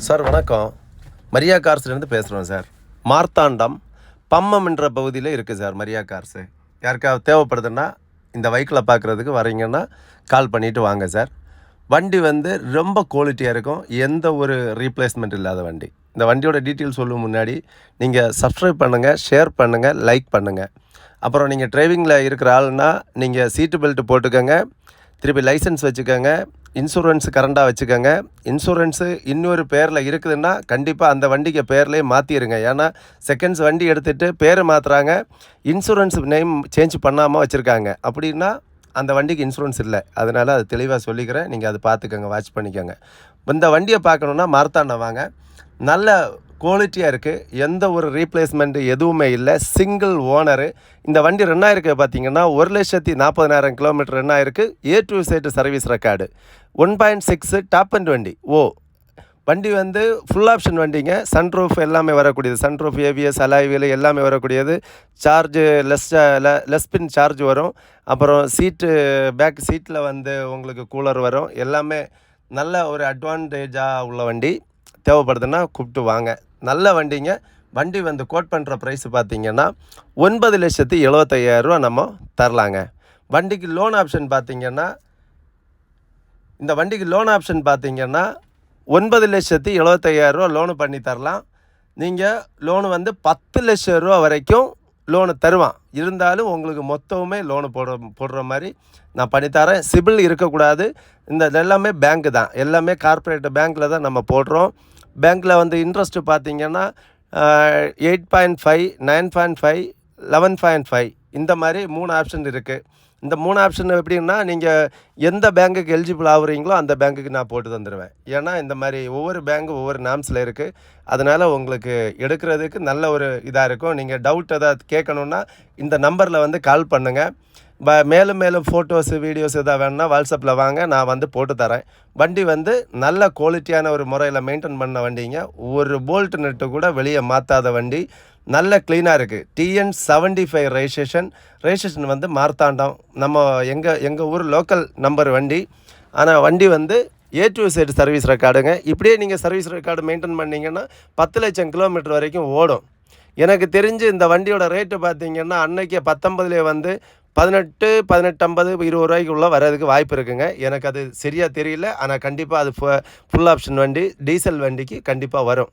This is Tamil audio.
சார் வணக்கம். மரியா கார்ஸ்லேருந்து பேசுகிறோம் சார். மார்த்தாண்டம் பம்மம் என்ற பகுதியில் இருக்குது சார் மரியா கார்ஸு. யாருக்காவது தேவைப்படுதுன்னா இந்த வெஹிக்கிளை பார்க்குறதுக்கு வரீங்கன்னா கால் பண்ணிவிட்டு வாங்க சார். வண்டி ரொம்ப குவாலிட்டியாக இருக்கும். எந்த ஒரு ரீப்ளேஸ்மெண்ட் இல்லாத வண்டி. இந்த வண்டியோட டீட்டெயில் சொல்லும் முன்னாடி நீங்கள் சப்ஸ்கிரைப் பண்ணுங்கள், ஷேர் பண்ணுங்கள், லைக் பண்ணுங்கள். அப்புறம் நீங்கள் டிரைவிங்கில் இருக்கிற ஆள்னா நீங்கள் சீட்டு பெல்ட்டு போட்டுக்கோங்க, திருப்பி லைசன்ஸ் வச்சுக்கோங்க, இன்சூரன்ஸு கரண்டாக வச்சுக்கோங்க. இன்சூரன்ஸு இன்னொரு பேரில் இருக்குதுன்னா கண்டிப்பாக அந்த வண்டிக்கு பேர்லேயே மாற்றிடுங்க. ஏன்னா செகண்ட்ஸ் வண்டி எடுத்துகிட்டு பேரை மாற்றுறாங்க, இன்சூரன்ஸ் நேம் சேஞ்ச் பண்ணாமல் வச்சுருக்காங்க. அப்படின்னா அந்த வண்டிக்கு இன்சூரன்ஸ் இல்லை. அதனால் அது தெளிவாக சொல்லிக்கிறேன். நீங்கள் அதை பார்த்துக்கோங்க, வாட்ச் பண்ணிக்கோங்க. இந்த வண்டியை பார்க்கணுன்னா மார்த்தாண்டம் வாங்க. நல்ல குவாலிட்டியாக இருக்குது. எந்த ஒரு ரீப்ளேஸ்மெண்ட்டு எதுவுமே இல்லை. Single owner. இந்த வண்டி ரன் ஆயிருக்கு பார்த்தீங்கன்னா 1,40,000 கிலோமீட்டர் ரன் ஆயிருக்கு. A to Z service record. 1.6 top and வண்டி. வண்டி ஃபுல் ஆப்ஷன் வண்டிங்க. சன்ரூஃப் எல்லாமே வரக்கூடியது. சன்ரூஃப், ABS, அலாய் வீல் எல்லாமே வரக்கூடியது. சார்ஜு லெஸ் பின் சார்ஜ் வரும். அப்புறம் சீட்டு பேக் சீட்டில் உங்களுக்கு கூலர் வரும். எல்லாமே நல்ல ஒரு அட்வான்டேஜாக உள்ள வண்டி. தேவைப்படுதுன்னா கூப்பிட்டு வாங்க. நல்ல வண்டிங்க. வண்டி கோட் பண்ணுற ப்ரைஸ் பார்த்திங்கன்னா 9,75,000 நம்ம தரலாங்க. வண்டிக்கு லோன் ஆப்ஷன் பார்த்திங்கன்னா இந்த வண்டிக்கு லோன் ஆப்ஷன் பார்த்திங்கன்னா 9,75,000 லோனு பண்ணி தரலாம். நீங்கள் லோனு 10 லட்சம் ரூபா வரைக்கும் லோனு தருவான். இருந்தாலும் உங்களுக்கு மொத்தமுமே லோனு போடுற மாதிரி நான் பண்ணித்தரேன். சிபில் இருக்கக்கூடாது. இந்த எல்லாமே பேங்க்கு தான். எல்லாமே கார்ப்பரேட் பேங்க்கில் தான் நம்ம போடுறோம். பேங்க்கில் இன்ட்ரெஸ்ட்டு பார்த்திங்கன்னா 8.5, 9.5, 11.5 இந்த மாதிரி 3 ஆப்ஷன் இருக்குது. இந்த 3 ஆப்ஷன் எப்படின்னா நீங்கள் எந்த பேங்க்குக்கு எலிஜிபிள் ஆகுறீங்களோ அந்த பேங்க்குக்கு நான் போட்டு தந்துடுவேன். ஏன்னா இந்த மாதிரி ஒவ்வொரு பேங்க்கு ஒவ்வொரு நாம்ஸில் இருக்குது. அதனால் உங்களுக்கு எடுக்கிறதுக்கு நல்ல ஒரு இதாக இருக்கும். நீங்கள் டவுட் எதாவது கேட்கணுன்னா இந்த நம்பரில் கால் பண்ணுங்கள். மேலும் ஃபோட்டோஸு, வீடியோஸ் எதாவது வேணுன்னா வாட்ஸ்அப்பில் வாங்க, நான் போட்டு தரேன். வண்டி நல்ல குவாலிட்டியான ஒரு முறையில் மெயின்டைன் பண்ண வண்டிங்க. ஒரு போல்ட் நட்டு கூட வெளியே மாற்றாத வண்டி. நல்ல க்ளீனாக இருக்குது. TN75 registration Marthandam. நம்ம எங்கள் ஊர் லோக்கல் நம்பர் வண்டி. ஆனால் வண்டி A to Z சர்வீஸ் ரெக்கார்டுங்க. இப்படியே நீங்கள் சர்வீஸ் ரெக்கார்டு மெயின்டைன் பண்ணிங்கன்னா 10 லட்சம் கிலோமீட்டர் வரைக்கும் ஓடும். எனக்கு தெரிஞ்சு இந்த வண்டியோட ரேட்டு பார்த்திங்கன்னா அன்னைக்கு 19லே 18, 1850, 20 ரூபாய்க்குள்ளே வர்றதுக்கு வாய்ப்பு இருக்குங்க. எனக்கு அது சரியாக தெரியல. ஆனால் கண்டிப்பாக அது ஃபுல் ஆப்ஷன் வண்டி, டீசல் வண்டிக்கு கண்டிப்பாக வரணும்.